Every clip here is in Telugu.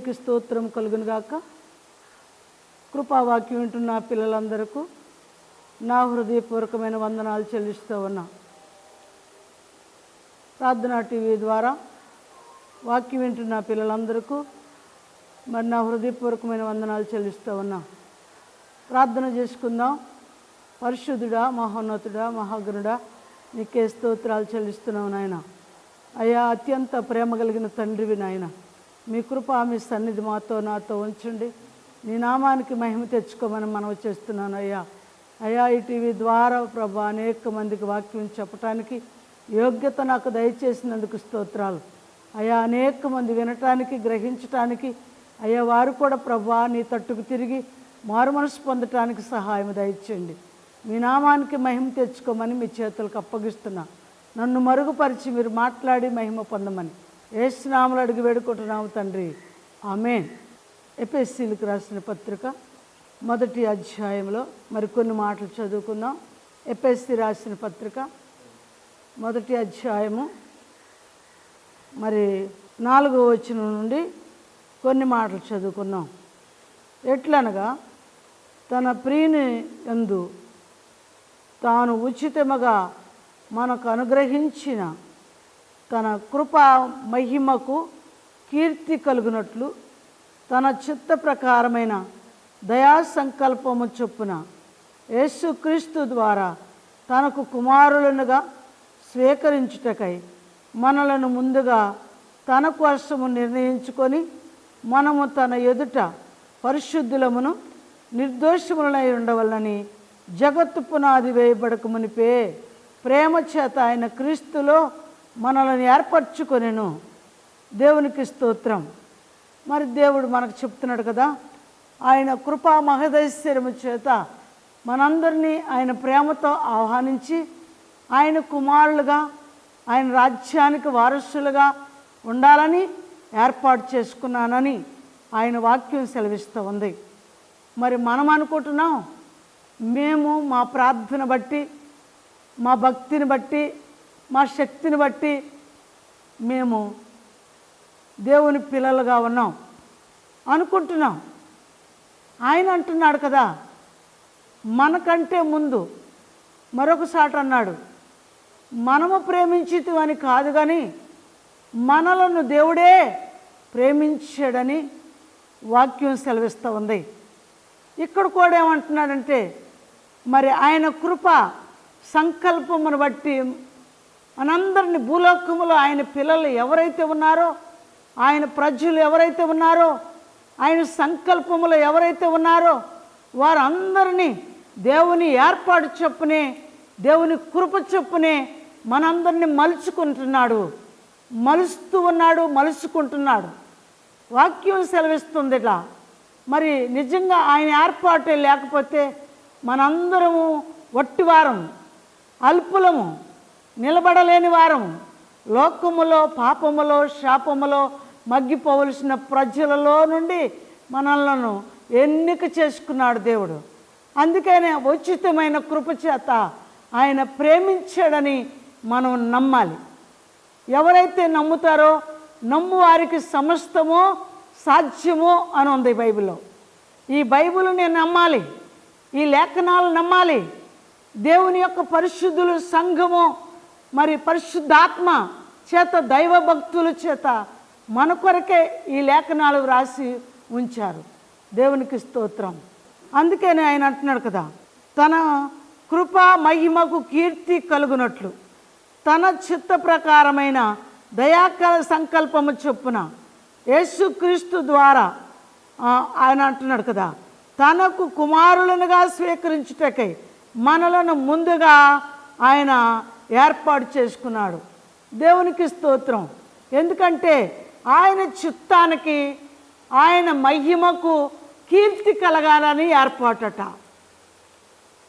దేవునికి స్తోత్రం కలుగును గాక. కృపావాక్యం వింటున్న పిల్లలందరికీ నా హృదయపూర్వకమైన వందనాలు చెల్లిస్తూ ఉన్నా. ప్రార్థనా టీవీ ద్వారా వాక్యం వింటున్న పిల్లలందరికీ మరి నా హృదయపూర్వకమైన వందనాలు చెల్లిస్తూ ఉన్నా. ప్రార్థన చేసుకుందాం. పరిశుద్ధుడా, మహోన్నతుడా, మహాగణుడా, నీకే స్తోత్రాలు చెల్లిస్తున్నావు నాయన. అయ్యా, అత్యంత ప్రేమ కలిగిన తండ్రివి నాయన, మీ కృప మీ సన్నిధి నాతో ఉంచండి. నీ నామానికి మహిమ తెచ్చుకోమని మనవి చేస్తున్నాను అయ్యా. అయ్యా, ఈ టీవీ ద్వారా ప్రభా అనేక మందికి వాక్యం చెప్పటానికి యోగ్యత నాకు దయచేసినందుకు స్తోత్రాలు అయ్యా. అనేక మంది వినటానికి, గ్రహించటానికి అయ్యా, వారు కూడా ప్రభా నీ తట్టుకు తిరిగి మారు మనసు పొందటానికి సహాయం దయచేయండి. మీ నామానికి మహిమ తెచ్చుకోమని మీ చేతులకు అప్పగిస్తున్నా. నన్ను మరుగుపరిచి మీరు మాట్లాడి మహిమ పొందమని యేసు నామములో అడిగి వేడుకుంటున్నాము తండ్రి, ఆమేన్. ఎఫెసీయులకు రాసిన పత్రిక 1వ అధ్యాయంలో మరికొన్ని మాటలు చదువుకుందాం. ఎఫెసీ రాసిన పత్రిక 1వ అధ్యాయము మరి 4వ వచనం నుండి కొన్ని మాటలు చదువుకుందాం. ఎట్లనగా, తన ప్రియుని యందు తాను ఉచితముగా మనకు అనుగ్రహించిన తన కృపా మహిమకు కీర్తి కలుగునట్లు తన చిత్త ప్రకారమైన దయా సంకల్పము చొప్పున యేసుక్రీస్తు ద్వారా తనకు కుమారులనుగా స్వీకరించుటకై మనలను ముందుగా తన కోసము నిర్ణయించుకొని మనము తన ఎదుట పరిశుద్ధులమును నిర్దోషములనై ఉండవలనని జగత్తు పునాది వేయబడక మునిపే ప్రేమ చేత ఆయన క్రీస్తులో మనల్ని ఏర్పరచుకొనెను. దేవునికి స్తోత్రం. మరి దేవుడు మనకు చెప్తున్నాడు కదా, ఆయన కృపా మహదైశ్వర్యము చేత మనందరినీ ఆయన ప్రేమతో ఆహ్వానించి ఆయన కుమారులుగా, ఆయన రాజ్యానికి వారసులుగా ఉండాలని ఏర్పాటు చేసుకున్నానని ఆయన వాక్యం సెలవిస్తూ ఉంది. మరి మనం అనుకుంటున్నాం, మేము మా ప్రార్థన బట్టి, మా భక్తిని బట్టి, మా శక్తిని బట్టి మేము దేవుని పిల్లలుగా ఉన్నాం అనుకుంటున్నాం. ఆయన అంటున్నాడు కదా, మనకంటే ముందు మరొకసారి అన్నాడు, మనము ప్రేమించితివని కాదు కానీ మనలను దేవుడే ప్రేమించాడని వాక్యం సెలవిస్తూ ఉంది. ఇక్కడ కూడా ఏమంటున్నాడంటే, మరి ఆయన కృప సంకల్పమును బట్టి మనందరినీ భూలోకములో ఆయన పిల్లలు ఎవరైతే ఉన్నారో, ఆయన ప్రజలు ఎవరైతే ఉన్నారో, ఆయన సంకల్పములో ఎవరైతే ఉన్నారో వారందరినీ దేవుని ఏర్పాటు చొప్పునే, దేవుని కృప చొప్పునే మనందరినీ మలుచుకుంటున్నాడు, మలుస్తూ ఉన్నాడు, మలుచుకుంటున్నాడు. వాక్యం సెలవిస్తుంది ఇట్లా. మరి నిజంగా ఆయన ఏర్పాటే లేకపోతే మనందరము వట్టివారం, అల్పులము, నిలబడలేని వారం, లోకములో పాపములో శాపములో మగ్గిపోవలసిన ప్రజలలో నుండి మనలను ఎన్నిక చేసుకున్నాడు దేవుడు. అందుకనే ఉచితమైన కృప చేత ఆయన ప్రేమించాడని మనం నమ్మాలి. ఎవరైతే నమ్ముతారో నమ్ము వారికి సమస్తము సాధ్యము అని ఉంది బైబిల్లో. ఈ బైబిల్ నేను నమ్మాలి, ఈ లేఖనాలు నమ్మాలి. దేవుని యొక్క పరిశుద్ధులు సంఘము మరి పరిశుద్ధాత్మ చేత, దైవ భక్తుల చేత మన కొరకే ఈ లేఖనాలు వ్రాసి ఉంచారు. దేవునికి స్తోత్రం. అందుకనే ఆయన అంటున్నాడు కదా, తన కృపా మహిమకు కీర్తి కలుగునట్లు తన చిత్త ప్రకారమైన దయాకర సంకల్పము చొప్పున యేసుక్రీస్తు ద్వారా ఆయన అంటున్నాడు కదా, తనకు కుమారులనుగా స్వీకరించుటకై మనలను ముందుగా ఆయన ఏర్పాటు చేసుకున్నాడు. దేవునికి స్తోత్రం. ఎందుకంటే ఆయన చిత్తానికి, ఆయన మహిమకు కీర్తి కలగాలని ఏర్పాటట.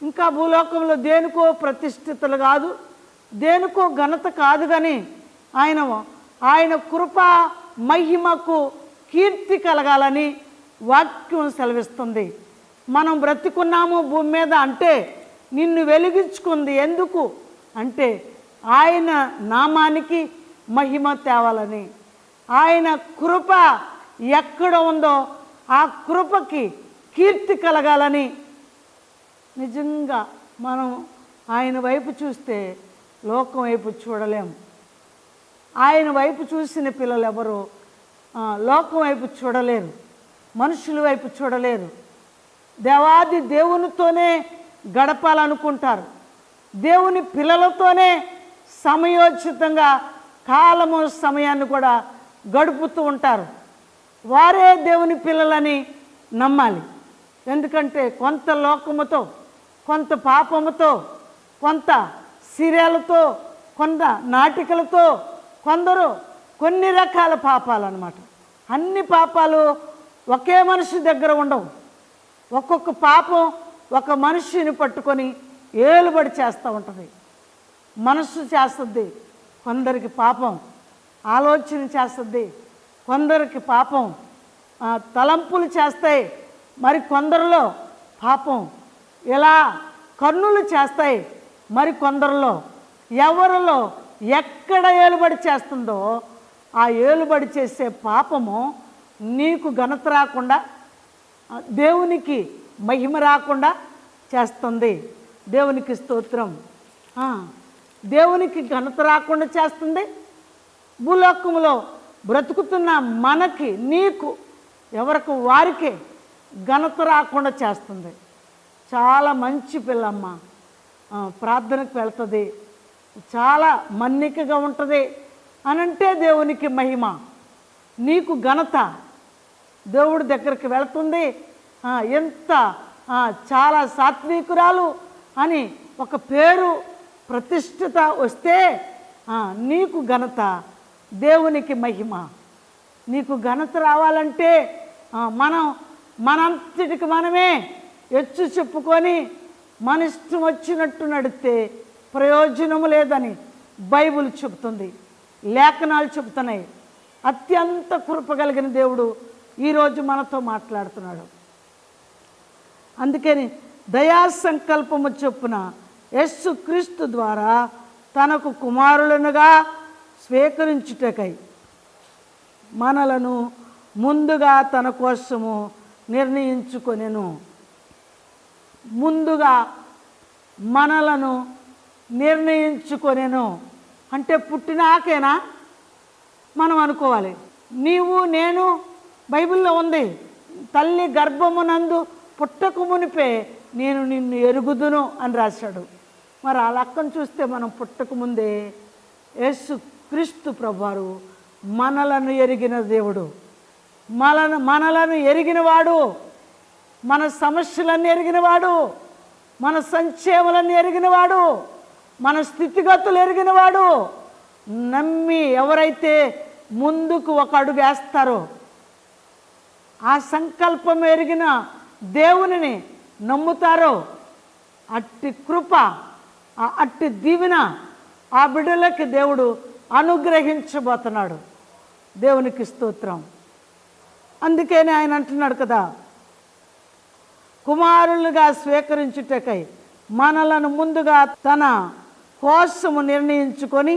ఇంకా భూలోకంలో దేనికో ప్రతిష్ఠితులు కాదు, దేనికో ఘనత కాదు, కానీ ఆయన కృప మహిమకు కీర్తి కలగాలని వాక్యం సెలవిస్తుంది. మనం బ్రతికున్నాము భూమి మీద అంటే నిన్ను వెలిగించుకుంది ఎందుకు అంటే ఆయన నామానికి మహిమ తేవాలని, ఆయన కృప ఎక్కడ ఉందో ఆ కృపకి కీర్తి కలగాలని నిజంగా మనం ఆయన వైపు చూస్తే లోకం వైపు చూడలేము. ఆయన వైపు చూసిన పిల్లలు ఎవరు లోకం వైపు చూడలేరు, మనుషుల వైపు చూడలేరు. దేవాది దేవునితోనే గడపాలనుకుంటారు. దేవుని పిల్లలతోనే సమయోచితంగా కాలము సమయాన్ని కూడా గడుపుతూ ఉంటారు. వారే దేవుని పిల్లలని నమ్మాలి. ఎందుకంటే కొంత లోకముతో, కొంత పాపముతో, కొంత సీరియలతో, కొంత నాటికలతో, కొందరు కొన్ని రకాల పాపాలు అన్నమాట. అన్ని పాపాలు ఒకే మనిషి దగ్గర ఉండవు. ఒక్కొక్క పాపం ఒక మనిషిని పట్టుకొని ఏలుబడి చేస్తూ ఉంటుంది. మనస్సు చేస్తుంది, కొందరికి పాపం ఆలోచన చేస్తుంది, కొందరికి పాపం తలంపులు చేస్తాయి, మరి కొందరిలో పాపం ఇలా కన్నులు చేస్తాయి, మరి కొందరిలో ఎవరిలో ఎక్కడ ఏలుబడి చేస్తుందో ఆ ఏలుబడి చేసే పాపము నీకు ఘనత రాకుండా, దేవునికి మహిమ రాకుండా చేస్తుంది. దేవునికి స్తోత్రం. దేవునికి ఘనత రాకుండా చేస్తుంది. భూలోకములో బ్రతుకుతున్న మనకి, నీకు, ఎవరికి వారికే ఘనత రాకుండా చేస్తుంది. చాలా మంచి పిల్లమ్మ, ప్రార్థనకు వెళ్తుంది, చాలా మన్నికగా ఉంటుంది అనంటే దేవునికి మహిమ, నీకు ఘనత, దేవుడి దగ్గరికి వెళ్తుంది. ఎంత చాలా సాత్వికురాలు అని ఒక పేరు ప్రతిష్ఠిత వస్తే నీకు ఘనత, దేవునికి మహిమ. నీకు ఘనత రావాలంటే మనం మనంతటికి మనమే ఎచ్చు చెప్పుకొని మన ఇష్టం వచ్చినట్టు నడిస్తే ప్రయోజనము లేదని బైబిల్ చెబుతుంది, లేఖనాలు చెబుతున్నాయి. అత్యంత కృప కలిగిన దేవుడు ఈరోజు మనతో మాట్లాడుతున్నాడు. అందుకని దయా సంకల్పము చొప్పున యేసుక్రీస్తు ద్వారా తనకు కుమారులనుగా స్వీకరించుటకై మనలను ముందుగా తన కోసము నిర్ణయించుకొనెను. ముందుగా మనలను నిర్ణయించుకొనెను అంటే పుట్టినాకేనా మనం అనుకోవాలి. నీవు నేను బైబిల్లో ఉంది, తల్లి గర్భమునందు పుట్టక మునిపే నేను నిన్ను ఎరుగుదును అని రాశాడు. మరి ఆ లెక్కను చూస్తే మనం పుట్టక ముందే యేసు క్రీస్తు ప్రభువారు మనలను ఎరిగిన దేవుడు, మనలను ఎరిగినవాడు, మన సమస్యలన్నీ ఎరిగినవాడు, మన సంక్షేమాలన్నీ ఎరిగినవాడు, మన స్థితిగతులు ఎరిగినవాడు. నమ్మి ఎవరైతే ముందుకు ఒక అడుగు వేస్తారో, ఆ సంకల్పం ఎరిగిన దేవునిని నమ్ముతారో, అట్టి కృప, అట్టి దీవెన ఆ బిడ్డలకి దేవుడు అనుగ్రహించబోతున్నాడు. దేవునికి స్తోత్రం. అందుకని ఆయన అంటున్నాడు కదా, కుమారులుగా స్వీకరించుటకై మనలను ముందుగా తన కోసము నిర్ణయించుకొని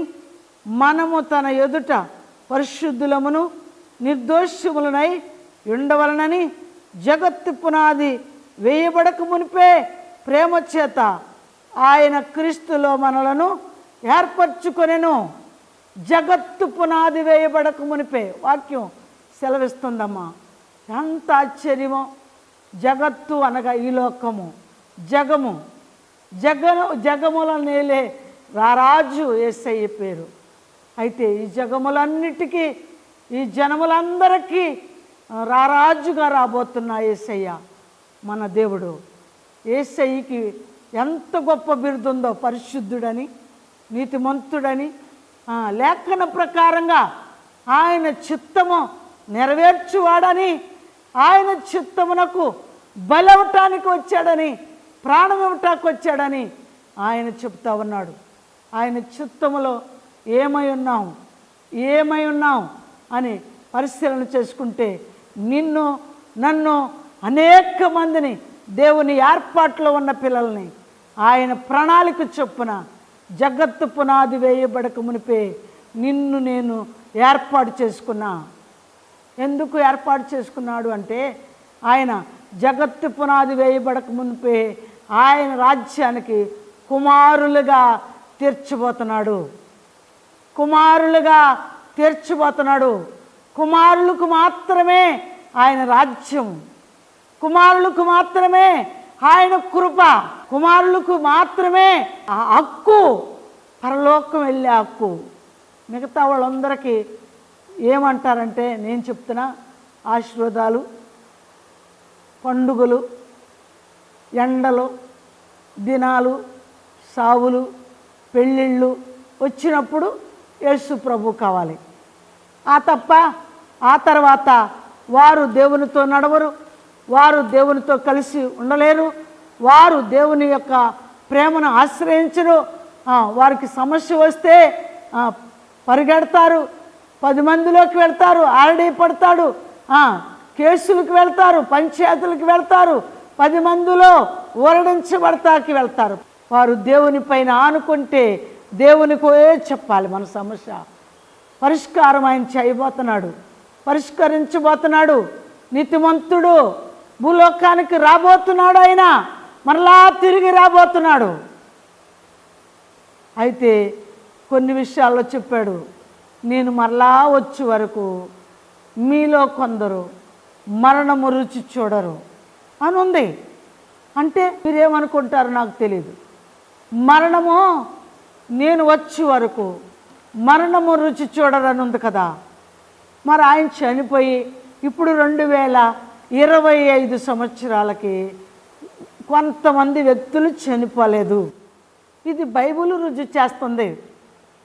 మనము తన ఎదుట పరిశుద్ధులమును నిర్దోషములనై ఉండవలనని జగత్తు పునాది వేయబడక మునిపే ప్రేమ చేత ఆయన క్రీస్తులో మనలను ఏర్పరచుకొనెను. జగత్తు పునాది వేయబడక మునిపే వాక్యం సెలవిస్తుందమ్మా. ఎంత ఆశ్చర్యమో! జగత్తు అనగా ఈ లోకము, జగము, జగముల నేలే రారాజు యేసయ్య పేరు. అయితే ఈ జగములన్నిటికీ, ఈ జనములందరికీ రారాజుగా రాబోతున్న యేసయ్య మన దేవుడు. యేసయ్యకి ఎంత గొప్ప బిరుదుందో, పరిశుద్ధుడని, నీతిమంతుడని, లేఖన ప్రకారంగా ఆయన చిత్తము నెరవేర్చువాడని, ఆయన చిత్తమునకు బలవటానికి వచ్చాడని, ప్రాణం ఇవ్వటానికి వచ్చాడని ఆయన చెప్తా ఉన్నాడు. ఆయన చిత్తములో ఏమై ఉన్నాం అని పరిశీలన చేసుకుంటే నిన్ను, నన్ను, అనేక మందిని, దేవుని ఏర్పాట్లో ఉన్న పిల్లల్ని ఆయన ప్రణాళిక చొప్పున జగత్తు పునాది వేయబడక మునిపే నిన్ను నేను ఏర్పాటు చేసుకున్నా. ఎందుకు ఏర్పాటు చేసుకున్నాడు అంటే ఆయన జగత్తు పునాది వేయబడక మునిపే ఆయన రాజ్యానికి కుమారులుగా తీర్చబోతున్నాడు. కుమారులుగా తీర్చబోతున్నాడు. కుమారులకు మాత్రమే ఆయన రాజ్యం, కుమారులకు మాత్రమే ఆయన కృప, కుమారులకు మాత్రమే ఆ హక్కు, పరలోకం వెళ్ళే హక్కు. మిగతా వాళ్ళందరికీ ఏమంటారంటే నేను చెప్తున్నా, ఆశీర్వాదాలు, పండుగలు, ఎండలు, దినాలు, సావులు, పెళ్ళిళ్ళు వచ్చినప్పుడు యేసు ప్రభు కావాలి. ఆ తర్వాత వారు దేవునితో నడవరు, వారు దేవునితో కలిసి ఉండలేరు, వారు దేవుని యొక్క ప్రేమను ఆశ్రయించరు. వారికి సమస్య వస్తే పరిగెడతారు, 10 మందిలోకి వెళ్తారు, ఆరడీ పడతాడు, కేసులకు వెళ్తారు, పంచాయతీలకు వెళ్తారు, 10 మందిలో ఊరడించబడతాకి వెళ్తారు. వారు దేవుని పైన ఆనుకుంటే దేవునికో చెప్పాలి. మన సమస్య పరిష్కారం ఆయన చేయబోతున్నాడు, పరిష్కరించబోతున్నాడు. నీతిమంతుడు భూలోకానికి రాబోతున్నాడు, ఆయన మరలా తిరిగి రాబోతున్నాడు. అయితే కొన్ని విషయాల్లో చెప్పాడు, నేను మరలా వచ్చే వరకు మీలో కొందరు మరణము రుచి చూడరు అని ఉంది. అంటే మీరేమనుకుంటారు నాకు తెలియదు. మరణము నేను వచ్చే వరకు మరణము రుచి చూడరని ఉంది కదా. మరి ఆయన చనిపోయి ఇప్పుడు 2025 సంవత్సరాలకి కొంతమంది వ్యక్తులు చనిపోలేదు. ఇది బైబిల్ రుజువు చేస్తుంది.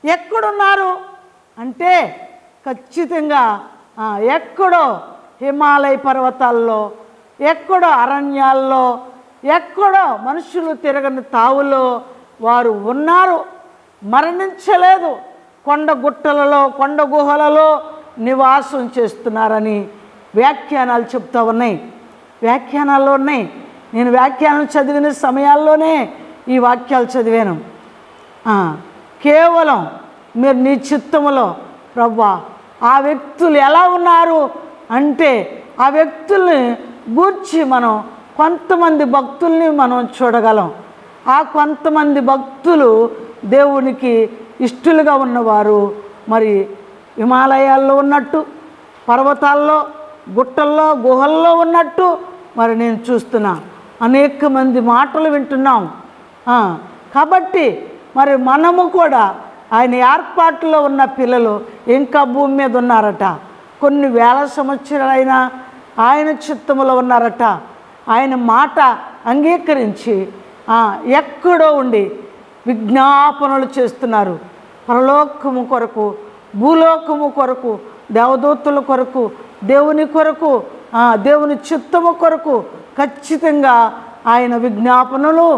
ఎక్కడున్నారు అంటే ఖచ్చితంగా ఎక్కడో హిమాలయ పర్వతాల్లో, ఎక్కడో అరణ్యాల్లో, ఎక్కడో మనుషులు తిరగని తావులో వారు ఉన్నారు, మరణించలేదు. కొండ గుట్టలలో, కొండ గుహలలో నివాసం చేస్తున్నారని వ్యాఖ్యానాలు చెప్తూ ఉన్నాయి, వ్యాఖ్యానాల్లో ఉన్నాయి. నేను వ్యాఖ్యానం చదివిన సమయాల్లోనే ఈ వాక్యాలు చదివాను. కేవలం మీరు నీ చిత్తములో ప్రభువా ఆ వ్యక్తులు ఎలా ఉన్నారు అంటే ఆ వ్యక్తుల్ని గూర్చి మనం కొంతమంది భక్తుల్ని మనం చూడగలం. ఆ కొంతమంది భక్తులు దేవునికి ఇష్టలుగా ఉన్నవారు మరి హిమాలయాల్లో ఉన్నట్టు, పర్వతాల్లో, గుట్టల్లో, గుహల్లో ఉన్నట్టు మరి నేను చూస్తున్నా. అనేక మంది మాటలు వింటున్నాం. కాబట్టి మరి మనము కూడా ఆయన ఏర్పాటులో ఉన్న పిల్లలు ఇంకా భూమి మీద ఉన్నారట. కొన్ని వేల సంవత్సరాలైనా ఆయన చిత్తములో ఉన్నారట. ఆయన మాట అంగీకరించి ఎక్కడో ఉండి విజ్ఞాపనలు చేస్తున్నారు. పరలోకము కొరకు, భూలోకము కొరకు, దేవదూతల కొరకు, దేవుని కొరకు, దేవుని చిత్తము కొరకు ఖచ్చితంగా ఆయన విజ్ఞాపనలు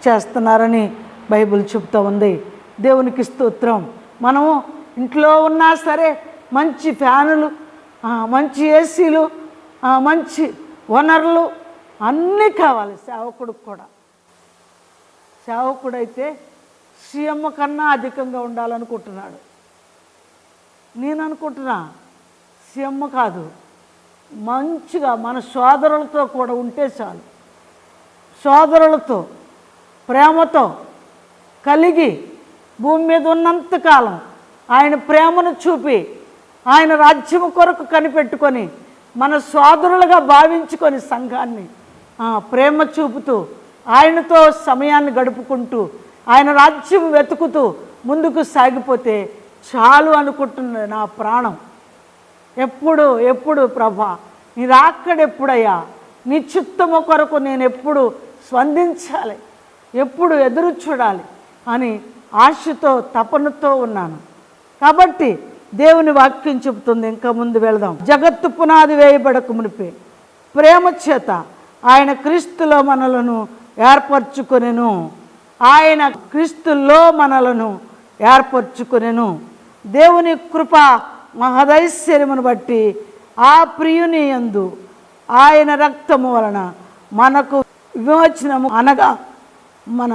చేస్తున్నారని బైబిల్ చెప్తూ ఉంది. దేవునికి స్తోత్రం. మనము ఇంట్లో ఉన్నా సరే మంచి ఫ్యానులు, మంచి ఏసీలు, మంచి వనరులు అన్నీ కావాలి సేవకుడికి కూడా. సేవకుడైతే సీఎం కన్నా అధికంగా ఉండాలనుకుంటున్నాడు. నేను అనుకుంటున్నా సీఎం కాదు, మంచిగా మన సోదరులతో కూడా ఉంటే చాలు. సోదరులతో ప్రేమతో కలిగి భూమి మీద ఉన్నంతకాలం ఆయన ప్రేమను చూపి ఆయన రాజ్యము కొరకు కనిపెట్టుకొని మన సోదరులుగా భావించుకొని సంఘాన్ని ప్రేమ చూపుతూ ఆయనతో సమయాన్ని గడుపుకుంటూ ఆయన రాజ్యం వెతుకుతూ ముందుకు సాగిపోతే చాలు అనుకుంటున్నది నా ప్రాణం. ఎప్పుడు ప్రభా నీ రాకడెప్పుడయ్యా, నీ చిత్తము కొరకు నేను ఎప్పుడు స్పందించాలి, ఎప్పుడు ఎదురు చూడాలి అని ఆశతో తపనతో ఉన్నాను. కాబట్టి దేవుని వాక్యం చెబుతుంది. ఇంకా ముందు వెళదాం. జగత్తు పునాది వేయబడక మునిపే ప్రేమ చేత ఆయన క్రీస్తులో మనలను ఏర్పరచుకొనెను. ఆయన క్రీస్తులో మనలను ఏర్పరచుకొనెను. దేవుని కృప మహదైశ్వర్యమును బట్టి ఆ ప్రియుని యందు ఆయన రక్తము వలన మనకు విమోచనము, అనగా మన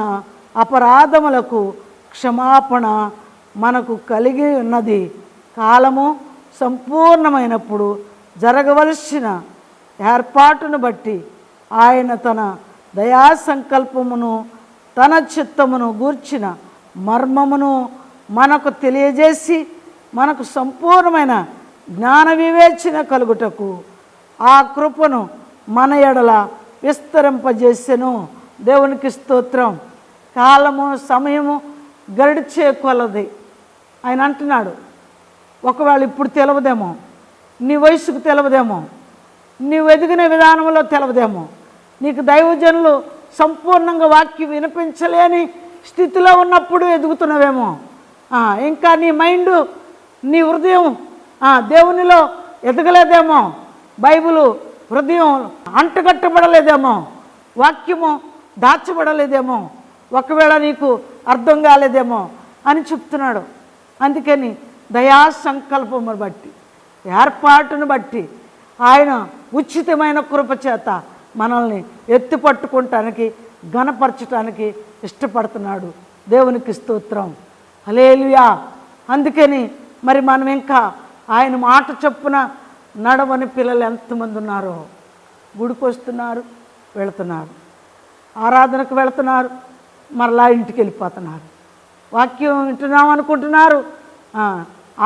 అపరాధములకు క్షమాపణ మనకు కలిగి ఉన్నది. కాలము సంపూర్ణమైనప్పుడు జరగవలసిన ఏర్పాటును బట్టి ఆయన తన దయా సంకల్పమును తన చిత్తమును గూర్చిన మర్మమును మనకు తెలియజేసి మనకు సంపూర్ణమైన జ్ఞాన వివేచన కలుగుటకు ఆ కృపను మన ఎడల విస్తరింపజేసెను. దేవునికి స్తోత్రం. కాలము సమయము గడిచే కొలది ఆయన అంటున్నాడు, ఒకవేళ ఇప్పుడు తెలవదేమో, నీ వయసుకు తెలవదేమో, నీవు ఎదిగిన విధానంలో తెలవదేమో, నీకు దైవజనులు సంపూర్ణంగా వాక్యం వినిపించలేని స్థితిలో ఉన్నప్పుడు ఎదుగుతున్నావేమో, ఇంకా నీ మైండ్ నీ హృదయం దేవునిలో ఎదగలేదేమో, బైబిలు హృదయం అంటగట్టబడలేదేమో, వాక్యము దాచబడలేదేమో, ఒకవేళ నీకు అర్థం కాలేదేమో అని చెప్తున్నాడు. అందుకని దయా సంకల్పమును బట్టి ఏర్పాటును బట్టి ఆయన ఉచితమైన కృప చేత మనల్ని ఎత్తి పట్టుకుంటానికి ఘనపరచటానికి ఇష్టపడుతున్నాడు. దేవునికి స్తోత్రం. హల్లెలూయా. అందుకని మరి మనం ఇంకా ఆయన మాట చొప్పున నడవని పిల్లలు ఎంతమంది ఉన్నారో, గుడికి వస్తున్నారు, వెళుతున్నారు, ఆరాధనకు వెళుతున్నారు, మరలా ఇంటికి వెళ్ళిపోతున్నారు, వాక్యం వింటున్నాం అనుకుంటున్నారు,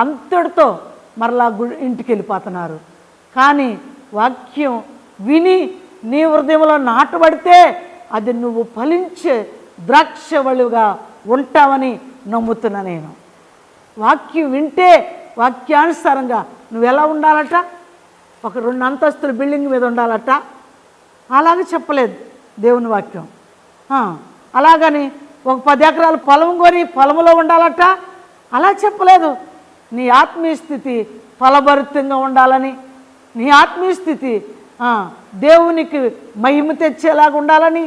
అంతటితో మరలా ఇంటికి వెళ్ళిపోతున్నారు. కానీ వాక్యం విని నీ హృదయంలో నాటబడితే అది నువ్వు ఫలించే ద్రాక్షవళిగా ఉంటావని నమ్ముతున్నా నేను. వాక్యం వింటే వాక్యానుసారంగా నువ్వు ఎలా ఉండాలట, ఒక 2 అంతస్తుల బిల్డింగ్ మీద ఉండాలట, అలాగే చెప్పలేదు దేవుని వాక్యం. అలాగని ఒక 10 ఎకరాల పొలం కొని పొలంలో ఉండాలట, అలా చెప్పలేదు. నీ ఆత్మీయ స్థితి ఫలభరితంగా ఉండాలని, నీ ఆత్మీయ స్థితి దేవునికి మహిమ తెచ్చేలాగా ఉండాలని,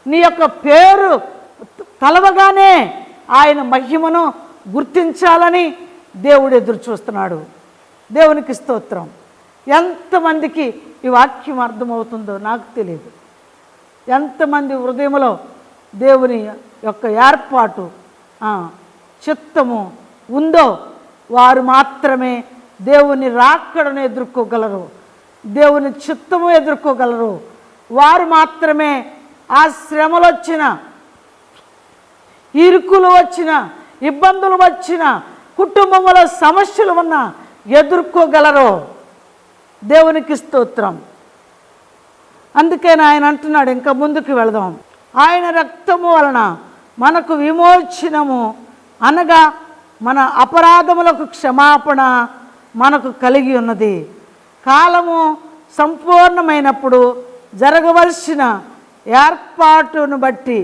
నీ యొక్క పేరు తలవగానే ఆయన మహిమను గుర్తించాలని దేవుడు ఎదురు చూస్తున్నాడు. దేవునికి స్తోత్రం. ఎంతమందికి ఈ వాక్యం అర్థమవుతుందో నాకు తెలియదు. ఎంతమంది హృదయంలో దేవుని యొక్క ఏర్పాటు చిత్తము ఉందో వారు మాత్రమే దేవుని రాకడను ఎదుర్కోగలరు, దేవుని చిత్తము ఎదుర్కోగలరు. వారు మాత్రమే ఆ శ్రమలు వచ్చిన, ఇరుకులు వచ్చిన, ఇబ్బందులు వచ్చిన, కుటుంబంలో సమస్యలు ఉన్న ఎదుర్కోగలరు. దేవునికి స్తోత్రం. అందుకని ఆయన అంటున్నాడు, ఇంకా ముందుకు వెళదాం. ఆయన రక్తము వలన మనకు విమోచనము, అనగా మన అపరాధములకు క్షమాపణ మనకు కలిగి ఉన్నది. కాలము సంపూర్ణమైనప్పుడు జరగవలసిన ఏర్పాటును బట్టి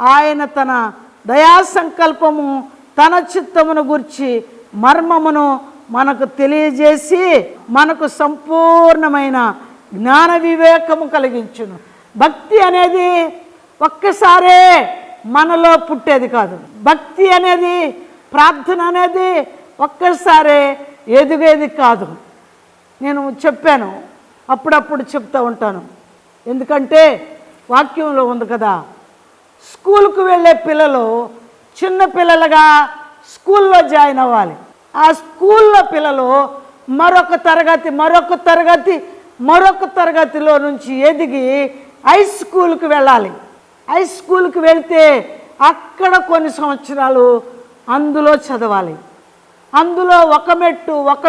ఆయన తన దయా సంకల్పము తన చిత్తమును గురించి మర్మమును మనకు తెలియజేసి మనకు సంపూర్ణమైన జ్ఞాన వివేకము కలిగించును. భక్తి అనేది ఒక్కసారే మనలో పుట్టేది కాదు. భక్తి అనేది, ప్రార్థన అనేది ఒక్కసారే ఎదిగేది కాదు. నేను చెప్పాను, అప్పుడప్పుడు చెప్తూ ఉంటాను. ఎందుకంటే వాక్యంలో ఉంది కదా, స్కూల్కు వెళ్ళే పిల్లలు చిన్న పిల్లలుగా స్కూల్లో జాయిన్ అవ్వాలి. ఆ స్కూల్లో పిల్లలు మరొక తరగతిలో నుంచి ఎదిగి హై స్కూల్కి వెళ్ళాలి. హై స్కూల్కి వెళ్తే అక్కడ కొన్ని సంవత్సరాలు అందులో చదవాలి. అందులో ఒక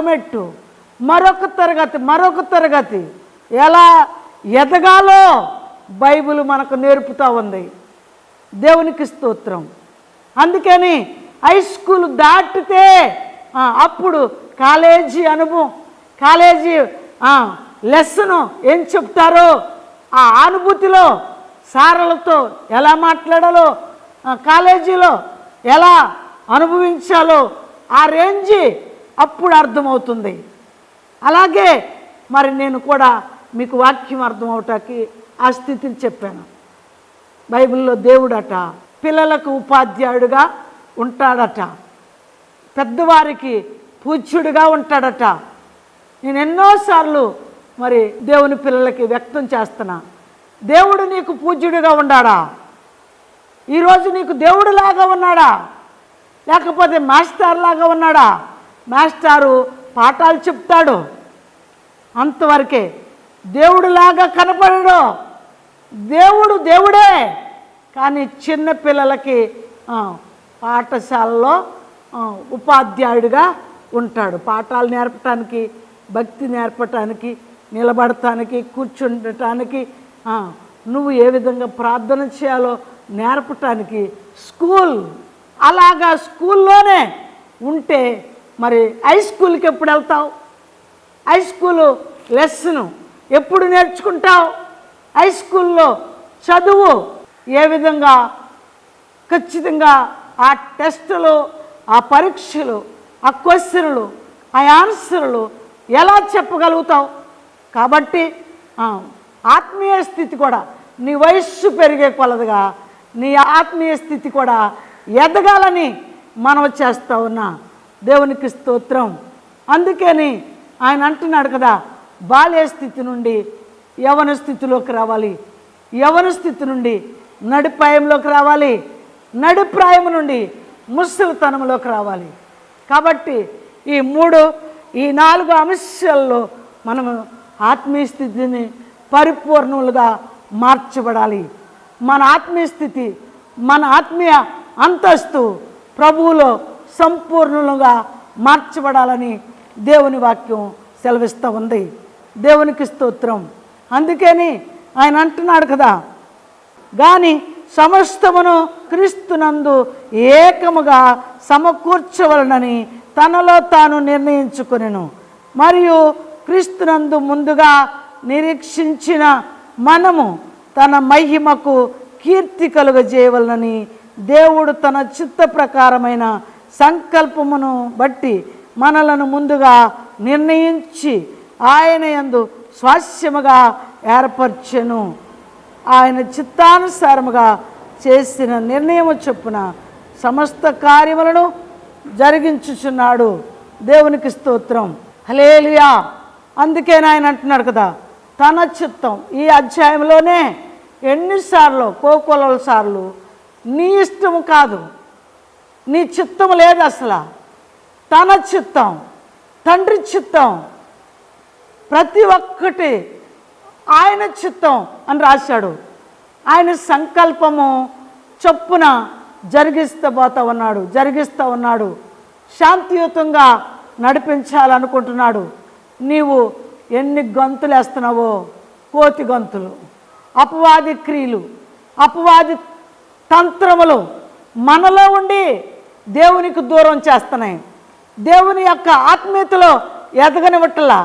మెట్టు మరొక తరగతి ఎలా ఎదగాలో బైబిల్ మనకు నేర్పుతూ ఉంది. దేవునికి స్తోత్రం. అందుకని హై స్కూల్ దాటితే అప్పుడు కాలేజీ అనుభవం, కాలేజీ లెసను ఏం చెప్తారో ఆ అనుభూతిలో సారలతో ఎలా మాట్లాడాలో, కాలేజీలో ఎలా అనుభవించాలో ఆ రేంజి అప్పుడు అర్థమవుతుంది. అలాగే మరి నేను కూడా మీకు వాక్యం అర్థమవటానికి ఆ స్థితిని చెప్పాను. బైబిల్లో దేవుడట పిల్లలకు ఉపాధ్యాయుడిగా ఉంటాడట, పెద్దవారికి పూజ్యుడిగా ఉంటాడట. నేను ఎన్నోసార్లు మరి దేవుని పిల్లలకి వ్యక్తం చేస్తున్నా, దేవుడు నీకు పూజ్యుడిగా ఉన్నాడా? ఈరోజు నీకు దేవుడిలాగా ఉన్నాడా, లేకపోతే మాస్టర్ లాగా ఉన్నాడా? మాస్టారు పాఠాలు చెప్తాడు, అంతవరకే. దేవుడులాగా కనపడడు. దేవుడు దేవుడే, కానీ చిన్న పిల్లలకి పాఠశాలలో ఉపాధ్యాయుడిగా ఉంటాడు. పాఠాలు నేర్పటానికి, భక్తి నేర్పటానికి, నిలబడటానికి, కూర్చుండటానికి, నువ్వు ఏ విధంగా ప్రార్థన చేయాలో నేర్పటానికి స్కూల్. అలాగా స్కూల్లోనే ఉంటే మరి హై స్కూల్కి ఎప్పుడు వెళ్తావు? హై స్కూలు లెసను ఎప్పుడు నేర్చుకుంటావు? హై స్కూల్లో చదువు ఏ విధంగా ఖచ్చితంగా ఆ టెస్టులు, ఆ పరీక్షలు, ఆ క్వశ్చన్లు, ఆ ఆన్సర్లు ఎలా చెప్పగలుగుతావు? కాబట్టి ఆత్మీయ స్థితి కూడా నీ వయస్సు పెరిగే కొలదుగా నీ ఆత్మీయ స్థితి కూడా ఎదగాలని మనవి చేస్తా ఉన్నా. దేవునికి స్తోత్రం. అందుకని ఆయన అంటున్నాడు కదా, బాల్య స్థితి నుండి యవన స్థితిలోకి రావాలి, యవన స్థితి నుండి నడిప్రాయంలోకి రావాలి, నడిప్రాయం నుండి ముసలితనంలోకి రావాలి. కాబట్టి ఈ 4 అంశాల్లో మనము ఆత్మీయ స్థితిని పరిపూర్ణులుగా మార్చబడాలి. మన ఆత్మీయ స్థితి, మన ఆత్మీయ అంతస్తు ప్రభువులో సంపూర్ణులుగా మార్చబడాలని దేవుని వాక్యం సెలవిస్తూ ఉంది. దేవునికి స్తోత్రం. అందుకని ఆయన అంటున్నాడు కదా, కానీ సమస్తమును క్రీస్తునందు ఏకముగా సమకూర్చవలనని తనలో తాను నిర్ణయించుకొనెను. మరియు క్రీస్తునందు ముందుగా నిరీక్షించిన మనము తన మహిమకు కీర్తి కలుగజేయవలనని దేవుడు తన చిత్త ప్రకారమైన సంకల్పమును బట్టి మనలను ముందుగా నిర్ణయించి ఆయన యందు స్వాస్యముగా ఏర్పరచెను. ఆయన చిత్తానుసారముగా చేసిన నిర్ణయము చొప్పున సమస్త కార్యములను జరిగించుచున్నాడు. దేవునికి స్తోత్రం. హల్లెలూయా. అందుకే ఆయన అంటున్నాడు కదా, తన చిత్తం. ఈ అధ్యాయంలోనే ఎన్నిసార్లు, కోకొలల సార్లు నీ ఇష్టం కాదు, నీ చిత్తం లేదు, అసలు తన చిత్తం, తండ్రి చిత్తం, ప్రతి ఒక్కటి ఆయన చిత్తం అని రాశాడు. ఆయన సంకల్పము చొప్పున జరిగిస్తూ ఉన్నాడు. శాంతియుతంగా నడిపించాలనుకుంటున్నాడు. నీవు ఎన్ని గంతులు వేస్తున్నావో, కోతి గంతులు, అపవాది క్రియలు, అపవాది తంత్రములు మనలో ఉండి దేవునికి దూరం చేస్తున్నాయి. దేవుని యొక్క ఆత్మీయతలో ఎదగనివ్వట్లా,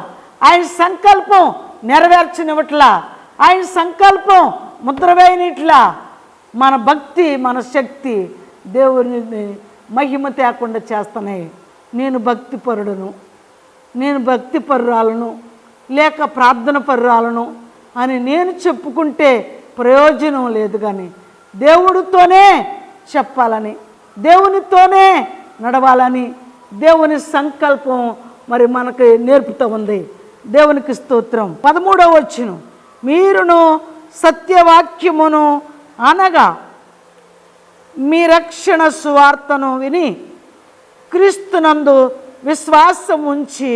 ఆయన సంకల్పం నెరవేర్చనివ్వట్లా, ఆయన సంకల్పం ముద్ర వేయనిట్లా. మన భక్తి, మన శక్తి దేవుని మహిమ తేకుండా చేస్తున్నాయి. నేను భక్తిపరుడును, నేను భక్తిపరురాలను, లేక ప్రార్థన పరురాలను అని నేను చెప్పుకుంటే ప్రయోజనం లేదు. కానీ దేవుడితోనే చెప్పాలని, దేవునితోనే నడవాలని దేవుని సంకల్పం మరి మనకి నేర్పుతూ ఉంది. దేవునికి స్తోత్రం. 13వ వచనం, మీరును సత్యవాక్యమును అనగా మీ రక్షణ సువార్తను విని క్రీస్తునందు విశ్వాసం ఉంచి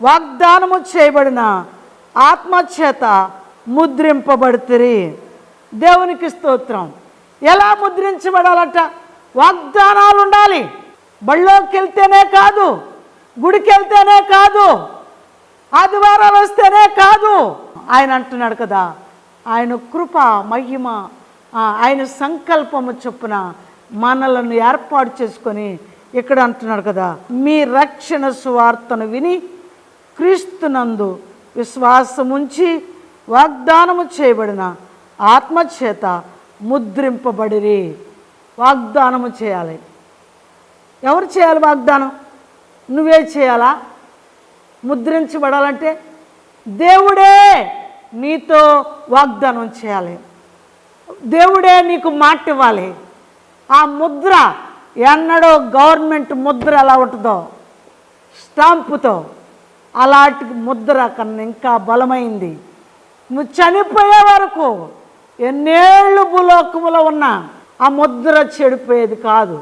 వాగ్దానము చేయబడిన ఆత్మచేత ముద్రింపబడితిరి. దేవునికి స్తోత్రం. ఎలా ముద్రించబడాలట? వాగ్దానాలు ఉండాలి. బళ్ళోకి వెళ్తేనే కాదు, గుడికి వెళ్తేనే కాదు, ఆదివారాలు వస్తేనే కాదు. ఆయన అంటున్నాడు కదా, ఆయన కృప, మహిమ, ఆయన సంకల్పము చొప్పున మనలను ఏర్పాటు చేసుకొని ఇక్కడ అంటున్నాడు కదా, మీ రక్షణ సువార్తను విని క్రీస్తునందు విశ్వాసముంచి వాగ్దానము చేయబడిన ఆత్మచేత ముద్రింపబడిరి. వాగ్దానము చేయాలి. ఎవరు చేయాలి వాగ్దానం? నువ్వే చేయాలా? ముద్రించబడాలంటే దేవుడే నీతో వాగ్దానం చేయాలి. దేవుడే నీకు మాట ఇవ్వాలి. ఆ ముద్ర ఎన్నడో గవర్నమెంట్ ముద్ర ఎలా ఉంటుందో స్టాంపుతో, అలాంటి ముద్ర కన్నా ఇంకా బలమైంది. నువ్వు చనిపోయే వరకు ఎన్నేళ్ళు భూలోకములో ఉన్నా ఆ ముద్ర చెడిపోయేది కాదు.